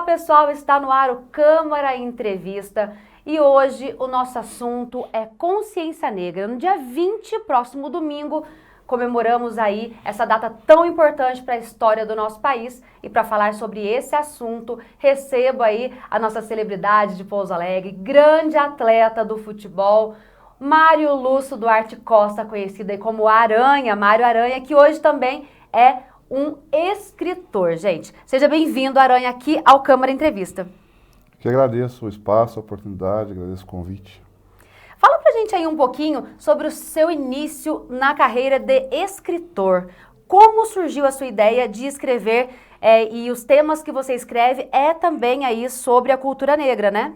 pessoal, está no ar o Câmara Entrevista e hoje o nosso assunto é consciência negra. No dia 20, próximo domingo, comemoramos aí essa data tão importante para a história do nosso país e para falar sobre esse assunto, recebo aí a nossa celebridade de Pouso Alegre, grande atleta do futebol, Mário Lúcio Duarte Costa, conhecido aí como Aranha, Mário Aranha, que hoje também é um escritor, gente. Seja bem-vindo, Aranha, aqui ao Câmara Entrevista. Que agradeço o espaço, a oportunidade, agradeço o convite. Fala pra gente aí um pouquinho sobre o seu início na carreira de escritor. Como surgiu a sua ideia de escrever e os temas que você escreve é também aí sobre a cultura negra, né?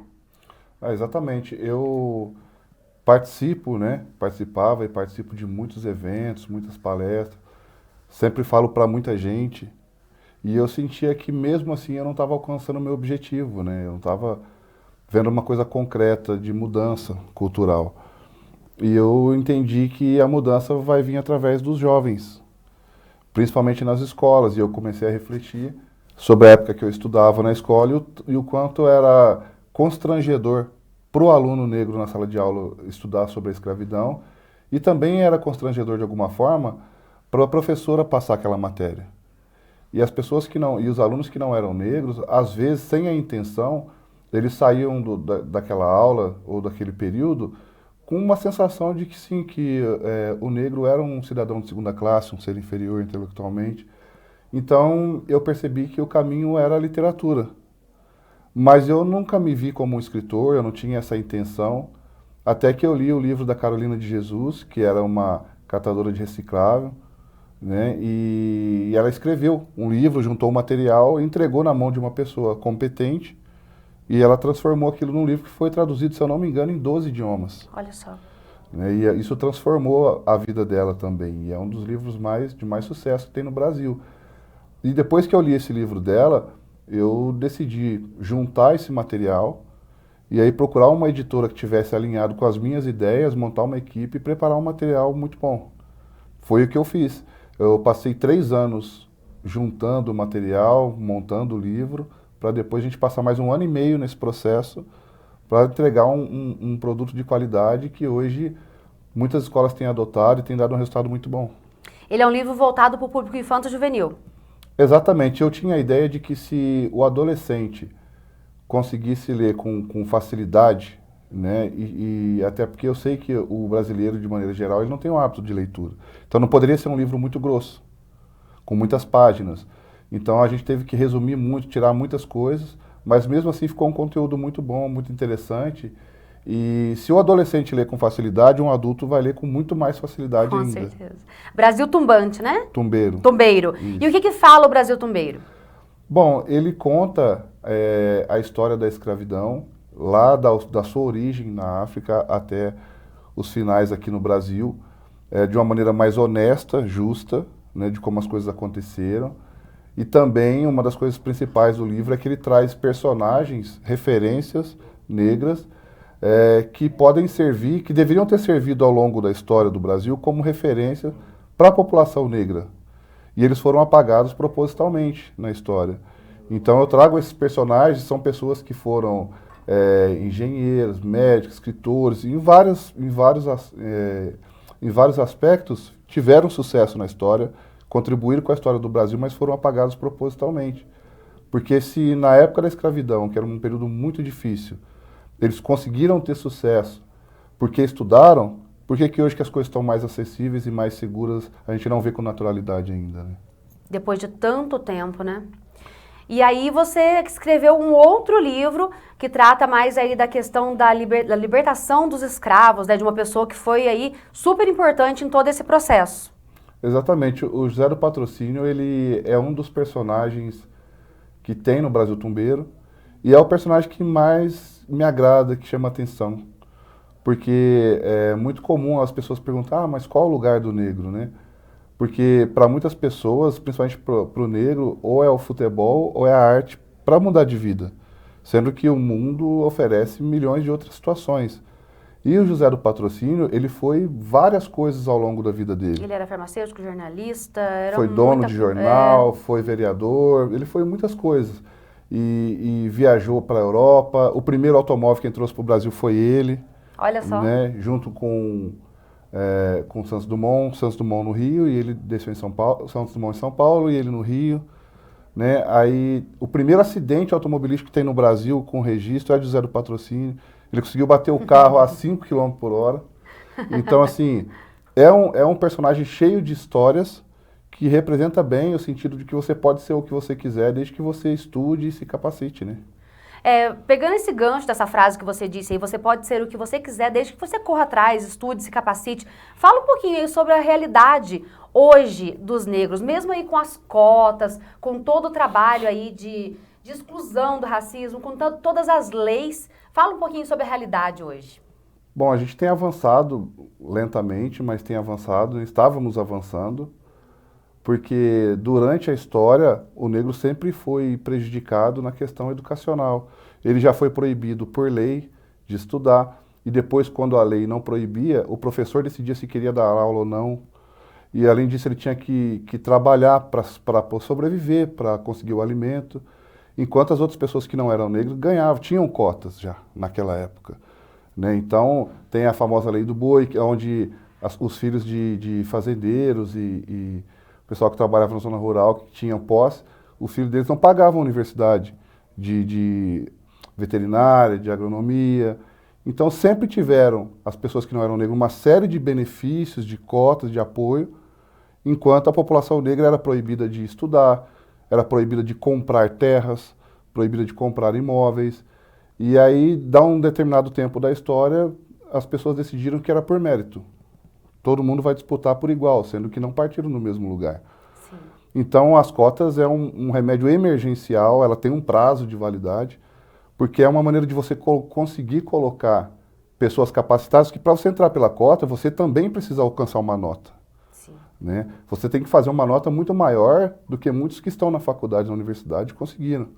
Exatamente. Eu participava e participo de muitos eventos, muitas palestras. Sempre falo para muita gente e eu sentia que mesmo assim eu não estava alcançando o meu objetivo, né? Eu não estava vendo uma coisa concreta de mudança cultural. E eu entendi que a mudança vai vir através dos jovens, principalmente nas escolas. E eu comecei a refletir sobre a época que eu estudava na escola e o quanto era constrangedor para o aluno negro na sala de aula estudar sobre a escravidão e também era constrangedor de alguma forma para a professora passar aquela matéria. E as pessoas que não, e os alunos que não eram negros, às vezes, sem a intenção, eles saíam daquela aula ou daquele período com uma sensação de que sim, que o negro era um cidadão de segunda classe, um ser inferior intelectualmente. Então, eu percebi que o caminho era a literatura. Mas eu nunca me vi como um escritor, eu não tinha essa intenção, até que eu li o livro da Carolina de Jesus, que era uma catadora de reciclável, né? E ela escreveu um livro, juntou o material e entregou na mão de uma pessoa competente e ela transformou aquilo num livro que foi traduzido, se eu não me engano, em 12 idiomas. Olha só. Né? E isso transformou a vida dela também. E é um dos livros de mais sucesso que tem no Brasil. E depois que eu li esse livro dela, eu decidi juntar esse material e aí procurar uma editora que tivesse alinhado com as minhas ideias, montar uma equipe e preparar um material muito bom. Foi o que eu fiz. Eu passei 3 anos juntando o material, montando o livro, para depois a gente passar mais 1 ano e meio nesse processo para entregar um produto de qualidade que hoje muitas escolas têm adotado e tem dado um resultado muito bom. Ele é um livro voltado para o público infanto-juvenil. Exatamente. Eu tinha a ideia de que se o adolescente conseguisse ler com facilidade, né, e até porque eu sei que o brasileiro, de maneira geral, ele não tem o hábito de leitura. Então não poderia ser um livro muito grosso, com muitas páginas. Então a gente teve que resumir muito, tirar muitas coisas, mas mesmo assim ficou um conteúdo muito bom, muito interessante. E se o adolescente ler com facilidade, um adulto vai ler com muito mais facilidade ainda. Com certeza. Brasil Tumbante, né? Tumbeiro. Tumbeiro. Isso. E o que fala o Brasil Tumbeiro? Bom, ele conta a história da escravidão, lá da sua origem na África até os finais aqui no Brasil, de uma maneira mais honesta, justa, né, de como as coisas aconteceram. E também uma das coisas principais do livro é que ele traz personagens, referências negras, que podem servir, que deveriam ter servido ao longo da história do Brasil como referência para a população negra. E eles foram apagados propositalmente na história. Então eu trago esses personagens, são pessoas que foram engenheiros, médicos, escritores, em vários aspectos tiveram sucesso na história, contribuíram com a história do Brasil, mas foram apagados propositalmente. Porque se na época da escravidão, que era um período muito difícil, eles conseguiram ter sucesso porque estudaram, por que hoje que as coisas estão mais acessíveis e mais seguras, a gente não vê com naturalidade ainda, né? Depois de tanto tempo, né? E aí você escreveu um outro livro que trata mais aí da questão da libertação dos escravos, né? De uma pessoa que foi aí super importante em todo esse processo. Exatamente. O José do Patrocínio, ele é um dos personagens que tem no Brasil Tumbeiro e é o personagem que mais me agrada, que chama atenção. Porque é muito comum as pessoas perguntar, mas qual o lugar do negro, né? Porque para muitas pessoas, principalmente para o negro, ou é o futebol ou é a arte para mudar de vida. Sendo que o mundo oferece milhões de outras situações. E o José do Patrocínio, ele foi várias coisas ao longo da vida dele. Ele era farmacêutico, jornalista, foi dono de jornal, foi vereador, ele foi muitas coisas. e viajou para a Europa. O primeiro automóvel que trouxe para o Brasil foi ele. Olha só. Né, junto com Santos Dumont no Rio, e ele desceu em São Paulo, Santos Dumont em São Paulo e ele no Rio. Né? Aí, o primeiro acidente automobilístico que tem no Brasil com registro é de José do Patrocínio. Ele conseguiu bater o carro a 5 km por hora. Então, assim, é um personagem cheio de histórias que representa bem o sentido de que você pode ser o que você quiser, desde que você estude e se capacite, né? Pegando esse gancho dessa frase que você disse aí, você pode ser o que você quiser, desde que você corra atrás, estude, se capacite. Fala um pouquinho aí sobre a realidade hoje dos negros, mesmo aí com as cotas, com todo o trabalho aí de exclusão do racismo, com todas as leis. Fala um pouquinho sobre a realidade hoje. Bom, a gente tem avançado lentamente, mas tem avançado, estávamos avançando, porque durante a história o negro sempre foi prejudicado na questão educacional. Ele já foi proibido por lei de estudar, e depois, quando a lei não proibia, o professor decidia se queria dar aula ou não. E além disso, ele tinha que trabalhar para sobreviver, para conseguir o alimento, enquanto as outras pessoas que não eram negras ganhavam, tinham cotas já naquela época. Né? Então, tem a famosa lei do boi, onde os filhos de fazendeiros e o pessoal que trabalhava na zona rural, que tinham posse, os filhos deles não pagavam a universidade de veterinária, de agronomia. Então, sempre tiveram, as pessoas que não eram negras, uma série de benefícios, de cotas, de apoio, enquanto a população negra era proibida de estudar, era proibida de comprar terras, proibida de comprar imóveis. E aí, dá um determinado tempo da história, as pessoas decidiram que era por mérito. Todo mundo vai disputar por igual, sendo que não partiram no mesmo lugar. Sim. Então, as cotas é um remédio emergencial, ela tem um prazo de validade, porque é uma maneira de você conseguir colocar pessoas capacitadas, que para você entrar pela cota, você também precisa alcançar uma nota. Sim. Né? Você tem que fazer uma nota muito maior do que muitos que estão na faculdade, na universidade, conseguiram.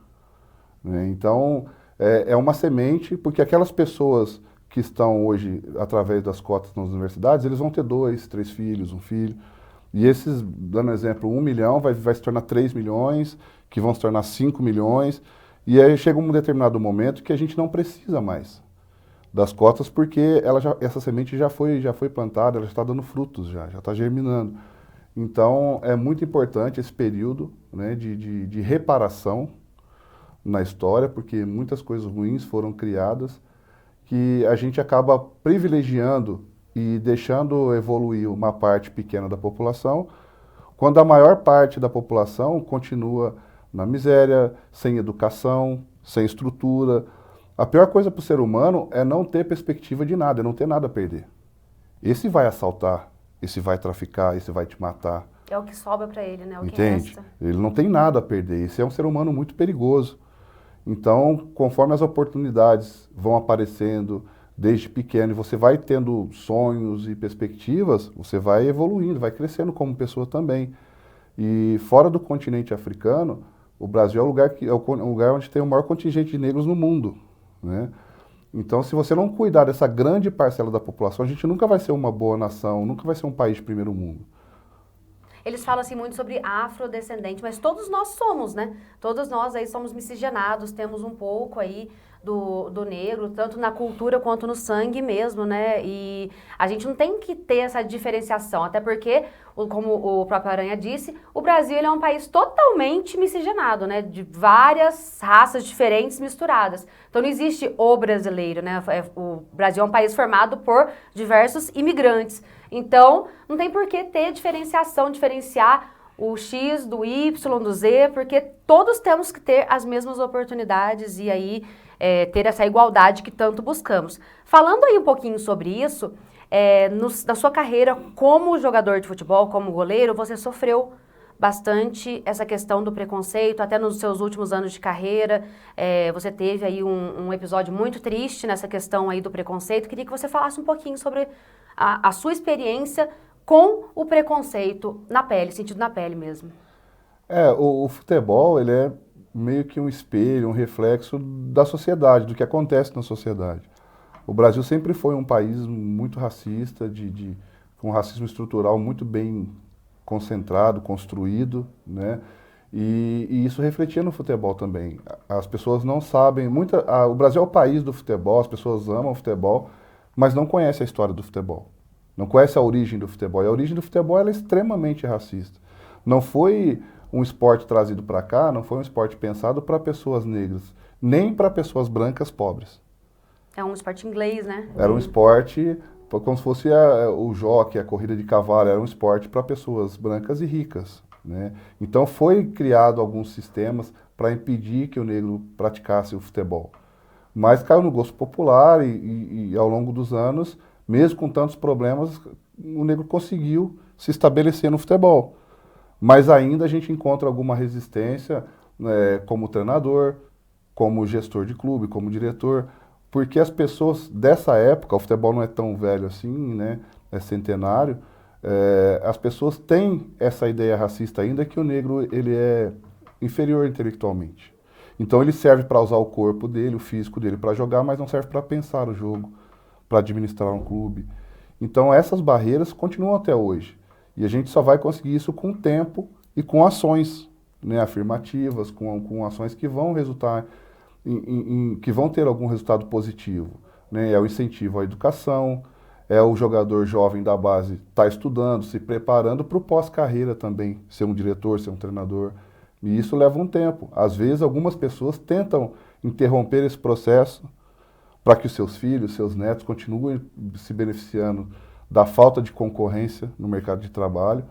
Né? Então, é uma semente, porque aquelas pessoas que estão hoje, através das cotas nas universidades, eles vão ter 2, 3 filhos, um filho. E esses, dando exemplo, 1 milhão vai se tornar 3 milhões, que vão se tornar 5 milhões. E aí chega um determinado momento que a gente não precisa mais das cotas, porque essa semente já foi plantada, ela já está dando frutos, já está germinando. Então, é muito importante esse período, né, de reparação na história, porque muitas coisas ruins foram criadas, que a gente acaba privilegiando e deixando evoluir uma parte pequena da população, quando a maior parte da população continua na miséria, sem educação, sem estrutura. A pior coisa para o ser humano é não ter perspectiva de nada, é não ter nada a perder. Esse vai assaltar, esse vai traficar, esse vai te matar. É o que sobra para ele, né? O que Entende? resta. Ele não tem nada a perder. Esse é um ser humano muito perigoso. Então, conforme as oportunidades vão aparecendo desde pequeno, e você vai tendo sonhos e perspectivas, você vai evoluindo, vai crescendo como pessoa também. E fora do continente africano, o Brasil é o lugar onde tem o maior contingente de negros no mundo, né? Então, se você não cuidar dessa grande parcela da população, a gente nunca vai ser uma boa nação, nunca vai ser um país de primeiro mundo. Eles falam assim muito sobre afrodescendente, mas todos nós somos, né? Todos nós aí somos miscigenados, temos um pouco aí do negro, tanto na cultura quanto no sangue mesmo, né? E a gente não tem que ter essa diferenciação, até porque, como o próprio Aranha disse, o Brasil ele é um país totalmente miscigenado, né? De várias raças diferentes misturadas. Então não existe o brasileiro, né? O Brasil é um país formado por diversos imigrantes. Então, não tem por que ter diferenciar o X do Y, do Z, porque todos temos que ter as mesmas oportunidades e aí ter essa igualdade que tanto buscamos. Falando aí um pouquinho sobre isso, na sua carreira como jogador de futebol, como goleiro, você sofreu bastante essa questão do preconceito, até nos seus últimos anos de carreira, você teve aí um episódio muito triste nessa questão aí do preconceito. Queria que você falasse um pouquinho sobre a sua experiência com o preconceito na pele, sentido na pele mesmo. O futebol, ele é meio que um espelho, um reflexo da sociedade, do que acontece na sociedade. O Brasil sempre foi um país muito racista, com racismo estrutural muito bem concentrado, construído, né? E isso refletia no futebol também. As pessoas não sabem, o Brasil é o país do futebol, as pessoas amam o futebol, mas não conhecem a história do futebol. Não conhecem a origem do futebol. E a origem do futebol ela é extremamente racista. Não foi um esporte trazido para cá, não foi um esporte pensado para pessoas negras, nem para pessoas brancas pobres. É um esporte inglês, né? Era um esporte como se fosse o jockey, a corrida de cavalo, era um esporte para pessoas brancas e ricas. Né? Então foi criado alguns sistemas para impedir que o negro praticasse o futebol. Mas caiu no gosto popular e ao longo dos anos, mesmo com tantos problemas, o negro conseguiu se estabelecer no futebol. Mas ainda a gente encontra alguma resistência, né, como treinador, como gestor de clube, como diretor, porque as pessoas dessa época, o futebol não é tão velho assim, né, é centenário, as pessoas têm essa ideia racista ainda que o negro ele é inferior intelectualmente. Então ele serve para usar o corpo dele, o físico dele para jogar, mas não serve para pensar o jogo, para administrar um clube. Então essas barreiras continuam até hoje. E a gente só vai conseguir isso com o tempo e com ações, né, afirmativas, com ações que vão resultar que vão ter algum resultado positivo. Né? É o incentivo à educação, é o jogador jovem da base estar estudando, se preparando para o pós-carreira também, ser um diretor, ser um treinador. E isso leva um tempo. Às vezes, algumas pessoas tentam interromper esse processo para que os seus filhos, seus netos continuem se beneficiando da falta de concorrência no mercado de trabalho.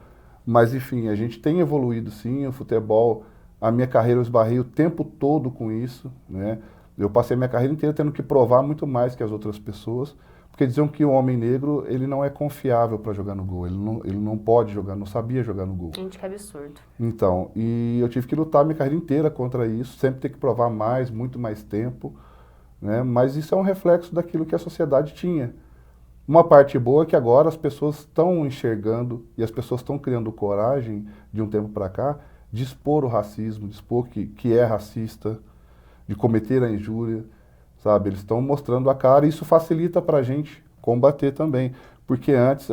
Mas, enfim, a gente tem evoluído sim, o futebol, a minha carreira eu esbarrei o tempo todo com isso. Né? Eu passei a minha carreira inteira tendo que provar muito mais que as outras pessoas, porque diziam que o homem negro ele não é confiável para jogar no gol, ele não pode jogar, não sabia jogar no gol. Gente, que absurdo. Então, e eu tive que lutar minha carreira inteira contra isso, sempre ter que provar mais, muito mais tempo, né? Mas isso é um reflexo daquilo que a sociedade tinha. Uma parte boa é que agora as pessoas estão enxergando e as pessoas estão criando coragem, de um tempo para cá, de expor o racismo, de expor que é racista, de cometer a injúria. Sabe, eles estão mostrando a cara e isso facilita para a gente combater também. Porque antes,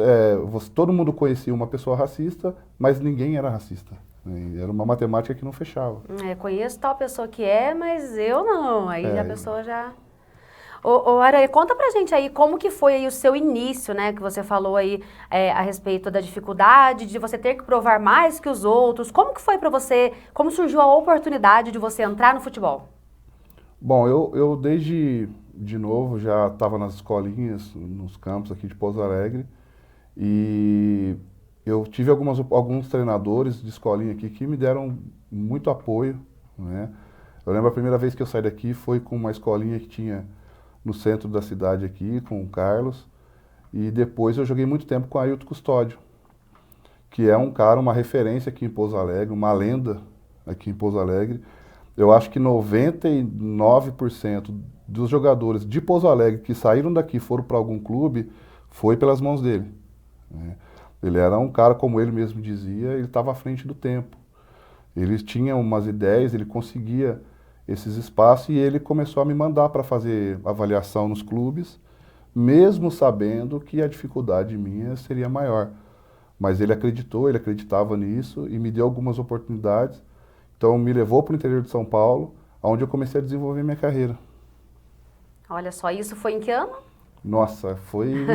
todo mundo conhecia uma pessoa racista, mas ninguém era racista. Né? Era uma matemática que não fechava. Conheço tal pessoa que mas eu não. Aí a pessoa já... Ô, Aranha, conta pra gente aí como que foi aí o seu início, né? Que você falou aí a respeito da dificuldade de você ter que provar mais que os outros. Como que foi pra você, como surgiu a oportunidade de você entrar no futebol? Bom, eu desde de novo já estava nas escolinhas, nos campos aqui de Pouso Alegre, e eu tive alguns treinadores de escolinha aqui que me deram muito apoio, né? Eu lembro a primeira vez que eu saí daqui foi com uma escolinha que tinha no centro da cidade aqui, com o Carlos, e depois eu joguei muito tempo com o Ailton Custódio, que é um cara, uma referência aqui em Pouso Alegre, uma lenda aqui em Pouso Alegre. Eu acho que 99% dos jogadores de Pouso Alegre que saíram daqui e foram para algum clube, foi pelas mãos dele. Né? Ele era um cara, como ele mesmo dizia, ele estava à frente do tempo. Ele tinha umas ideias, ele conseguia esses espaços e ele começou a me mandar para fazer avaliação nos clubes, mesmo sabendo que a dificuldade minha seria maior. Mas ele acreditou, ele acreditava nisso e me deu algumas oportunidades. Então, me levou para o interior de São Paulo, onde eu comecei a desenvolver minha carreira. Olha só, isso foi em que ano? Nossa, foi em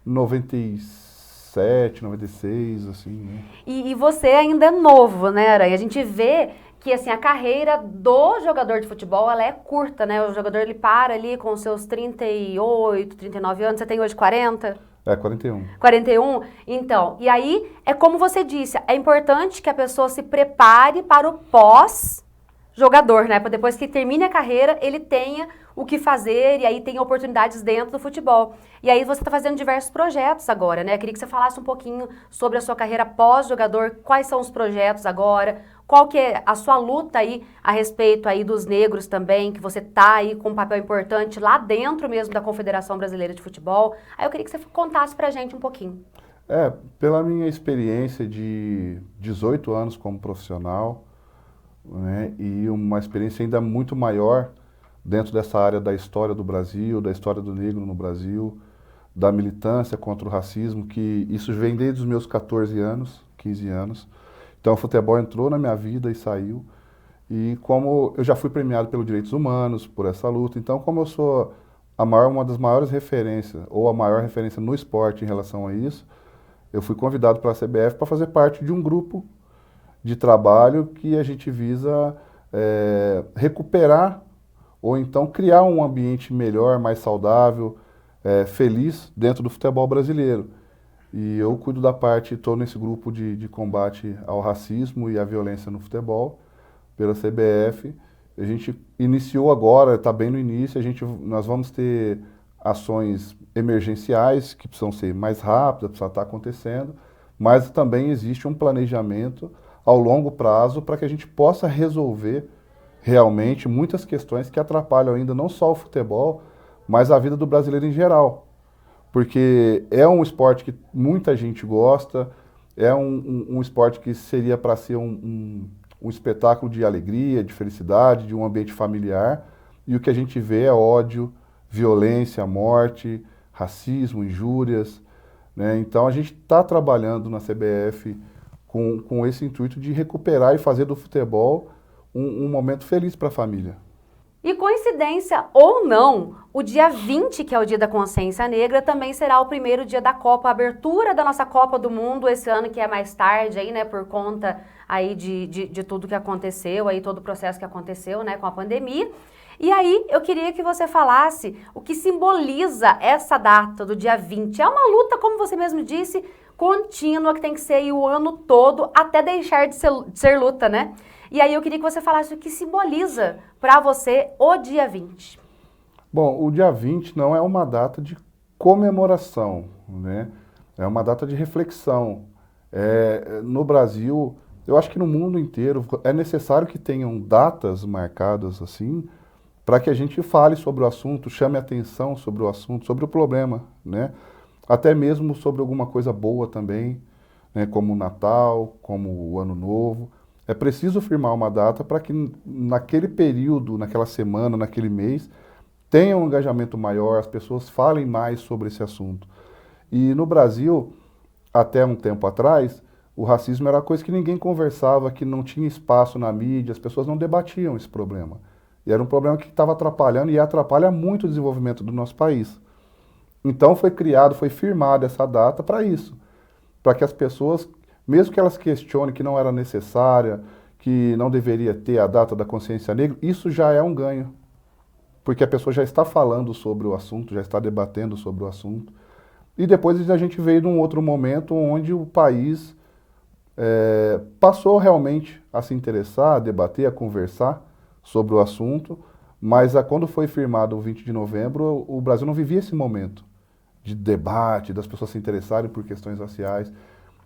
97, 96, assim, né? E você ainda é novo, né, Aranha? A gente vê que, assim, a carreira do jogador de futebol, ela é curta, né? O jogador, ele para ali com os seus 38, 39 anos. Você tem hoje 40? 41. 41? Então, e aí, é como você disse, é importante que a pessoa se prepare para o pós-jogador, né? Para depois que termine a carreira, ele tenha o que fazer e aí tem oportunidades dentro do futebol. E aí você está fazendo diversos projetos agora, né? Eu queria que você falasse um pouquinho sobre a sua carreira pós-jogador, quais são os projetos agora, qual que é a sua luta aí a respeito aí dos negros também, que você tá aí com um papel importante lá dentro mesmo da Confederação Brasileira de Futebol. Aí eu queria que você contasse pra gente um pouquinho. Pela minha experiência de 18 anos como profissional, né, e uma experiência ainda muito maior dentro dessa área da história do Brasil, da história do negro no Brasil, da militância contra o racismo, que isso vem desde os meus 14 anos, 15 anos. Então, Então o futebol entrou na minha vida e saiu. E como eu já fui premiado pelos direitos humanos, por essa luta, então como eu sou uma das maiores referências, ou a maior referência no esporte em relação a isso, eu fui convidado pela CBF para fazer parte de um grupo de trabalho que a gente visa recuperar ou então criar um ambiente melhor, mais saudável, feliz dentro do futebol brasileiro. E eu cuido da parte, estou nesse grupo de combate ao racismo e à violência no futebol, pela CBF. A gente iniciou agora, está bem no início, nós vamos ter ações emergenciais que precisam ser mais rápidas, precisam estar acontecendo, mas também existe um planejamento ao longo prazo para que a gente possa resolver realmente muitas questões que atrapalham ainda não só o futebol, mas a vida do brasileiro em geral. Porque é um esporte que muita gente gosta, é um esporte que seria para ser um espetáculo de alegria, de felicidade, de um ambiente familiar, e o que a gente vê é ódio, violência, morte, racismo, injúrias, né? Então a gente está trabalhando na CBF com esse intuito de recuperar e fazer do futebol um momento feliz para a família. E coincidência ou não, o dia 20, que é o dia da consciência negra, também será o primeiro dia da Copa, a abertura da nossa Copa do Mundo esse ano, que é mais tarde aí, né, por conta aí de tudo que aconteceu, aí todo o processo que aconteceu, né, com a pandemia. E aí eu queria que você falasse o que simboliza essa data do dia 20. É uma luta, como você mesmo disse, contínua, que tem que ser aí o ano todo, até deixar de ser luta, né? E aí eu queria que você falasse o que simboliza para você o dia 20. Bom, o dia 20 não é uma data de comemoração, né? É uma data de reflexão. No Brasil, eu acho que no mundo inteiro, é necessário que tenham datas marcadas assim, para que a gente fale sobre o assunto, chame atenção sobre o assunto, sobre o problema, né? Até mesmo sobre alguma coisa boa também, né? Como o Natal, como o Ano Novo. É preciso firmar uma data para que naquele período, naquela semana, naquele mês, tenha um engajamento maior, as pessoas falem mais sobre esse assunto. E no Brasil, até um tempo atrás, o racismo era uma coisa que ninguém conversava, que não tinha espaço na mídia, as pessoas não debatiam esse problema. E era um problema que estava atrapalhando e atrapalha muito o desenvolvimento do nosso país. Então foi firmada essa data para isso, para que as pessoas, mesmo que elas questionem que não era necessária, que não deveria ter a data da consciência negra, isso já é um ganho. Porque a pessoa já está falando sobre o assunto, já está debatendo sobre o assunto. E depois a gente veio num outro momento onde o país passou realmente a se interessar, a debater, a conversar sobre o assunto, mas quando foi firmado o 20 de novembro, o Brasil não vivia esse momento de debate, das pessoas se interessarem por questões raciais.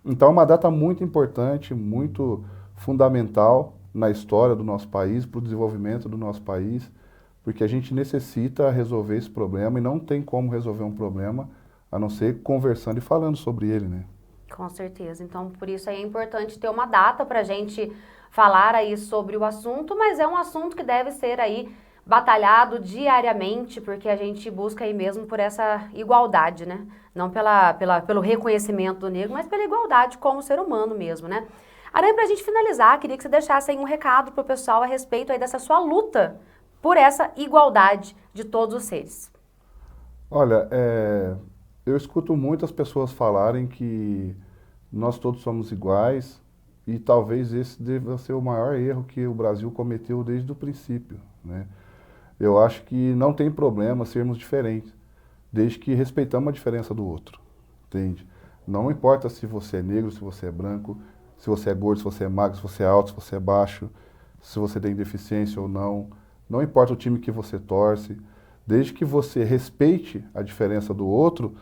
Então é uma data muito importante, muito fundamental na história do nosso país, para o desenvolvimento do nosso país, porque a gente necessita resolver esse problema e não tem como resolver um problema a não ser conversando e falando sobre ele, né? Com certeza. Então, por isso aí é importante ter uma data para a gente falar aí sobre o assunto, mas é um assunto que deve ser aí batalhado diariamente, porque a gente busca aí mesmo por essa igualdade, né? Não pelo reconhecimento do negro, mas pela igualdade como ser humano mesmo, né? Aranha, pra gente finalizar, queria que você deixasse aí um recado pro pessoal a respeito aí dessa sua luta por essa igualdade de todos os seres. Olha, eu escuto muitas pessoas falarem que nós todos somos iguais e talvez esse deva ser o maior erro que o Brasil cometeu desde o princípio, né? Eu acho que não tem problema sermos diferentes, desde que respeitamos a diferença do outro, entende? Não importa se você é negro, se você é branco, se você é gordo, se você é magro, se você é alto, se você é baixo, se você tem deficiência ou não, não importa o time que você torce, desde que você respeite a diferença do outro,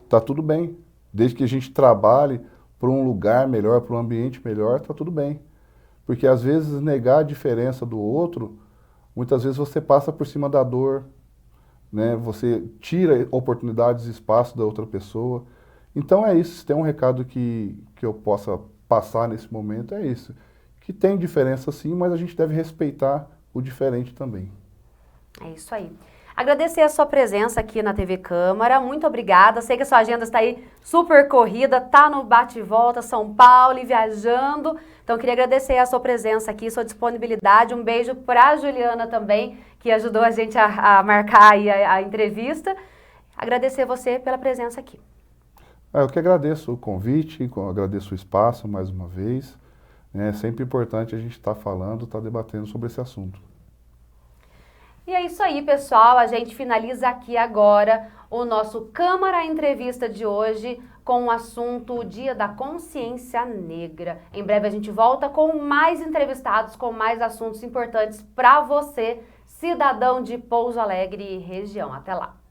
tá tudo bem. Desde que a gente trabalhe para um lugar melhor, para um ambiente melhor, tá tudo bem. Porque às vezes negar a diferença do outro, muitas vezes você passa por cima da dor, né? Você tira oportunidades e espaço da outra pessoa. Então é isso, se tem um recado que eu possa passar nesse momento, é isso. Que tem diferença sim, mas a gente deve respeitar o diferente também. É isso aí. Agradecer a sua presença aqui na TV Câmara, muito obrigada. Sei que a sua agenda está aí super corrida, tá no bate e volta, São Paulo e viajando. Então, queria agradecer a sua presença aqui, sua disponibilidade. Um beijo para a Juliana também, que ajudou a gente a marcar aí a entrevista. Agradecer você pela presença aqui. Eu que agradeço o convite, agradeço o espaço mais uma vez. É sempre importante a gente estar falando, estar debatendo sobre esse assunto. E é isso aí, pessoal. A gente finaliza aqui agora o nosso Câmara Entrevista de hoje com o assunto Dia da Consciência Negra. Em breve a gente volta com mais entrevistados, com mais assuntos importantes para você, cidadão de Pouso Alegre e região. Até lá!